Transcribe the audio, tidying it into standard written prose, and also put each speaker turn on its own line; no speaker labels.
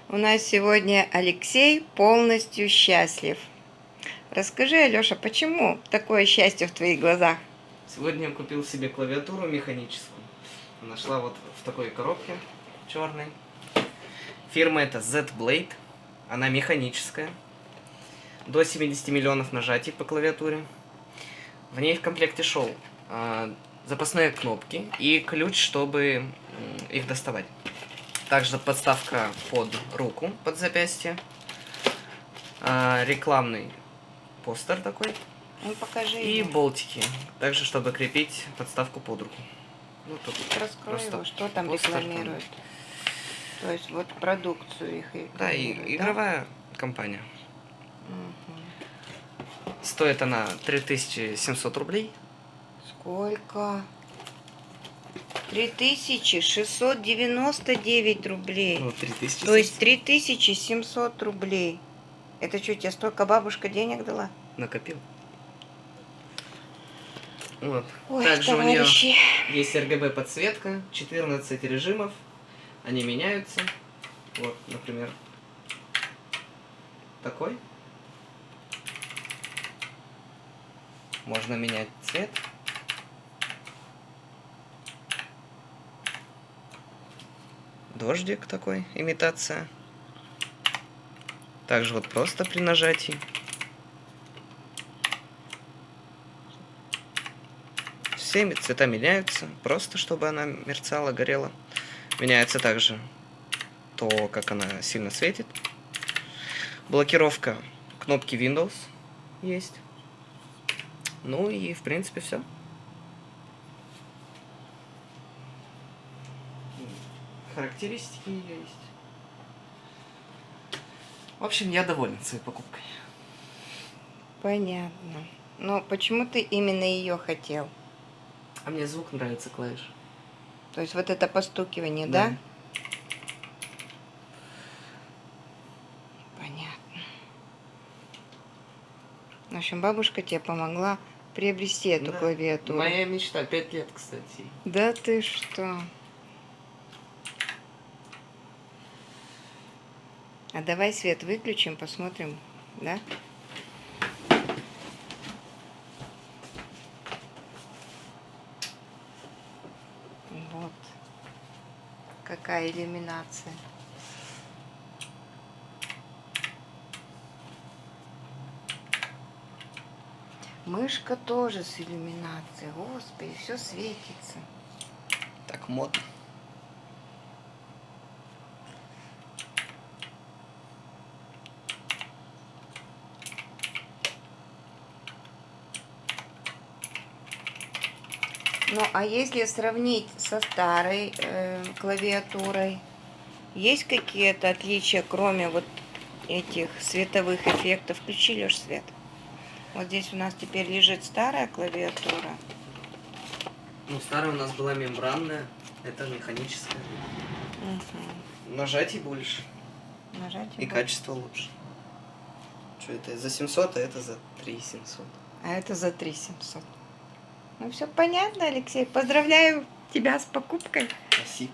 У нас сегодня Алексей полностью счастлив. Расскажи, Алёша, почему такое счастье в твоих глазах?
Сегодня я купил себе клавиатуру механическую. Нашла вот в такой коробке черной. Фирма это Z-Blade. Она механическая. До 70 миллионов нажатий по клавиатуре. В ней в комплекте шел запасные кнопки и ключ, чтобы их доставать. Также подставка под руку, под запястье. Рекламный постер такой.
Ну, покажи
И
его.
болтики. Также, чтобы крепить подставку под руку. Ну, тут
Раскрой
просто
его, что там
постер
рекламируют. То есть вот продукцию их
Да, и
рекламируют, да?
игровая компания.
Угу.
Стоит она 3700 рублей.
Сколько? 3699 рублей.
Ну, 3700.
То есть 3700 рублей. Это что, тебе столько бабушка денег дала?
Накопил. Вот.
Ой,
Также
товарищи.
у нее есть RGB подсветка, 14 режимов. Они меняются. Вот, например, такой. Можно менять цвет. Дождик такой, имитация. Также вот просто при нажатии. Все цвета меняются, просто чтобы она мерцала, горела. Меняется также то, как она сильно светит. Блокировка кнопки Windows есть. Ну и в принципе все. Характеристики ее есть. В общем, я доволен своей покупкой.
Понятно. Но почему ты именно ее хотел?
А мне звук нравится клавиш.
То есть вот это постукивание, да? Понятно. В общем, бабушка тебе помогла приобрести эту клавиатуру.
Моя мечта, 5 лет, кстати.
Да ты что? А давай свет выключим, посмотрим, да? Вот. Какая иллюминация. Мышка тоже с иллюминацией. Господи, все светится.
Так модно.
Ну, а если сравнить со старой клавиатурой, есть какие-то отличия, кроме вот этих световых эффектов? Включи, Лёш, свет. Вот здесь у нас теперь лежит старая клавиатура.
Ну, старая у нас была мембранная, это механическая.
Угу.
Нажатий больше.
Нажатие
И
больше.
качество лучше. Что это за 700, а это за 3700.
А это за 3700. Ну, все понятно, Алексей. Поздравляю тебя с покупкой.
Спасибо.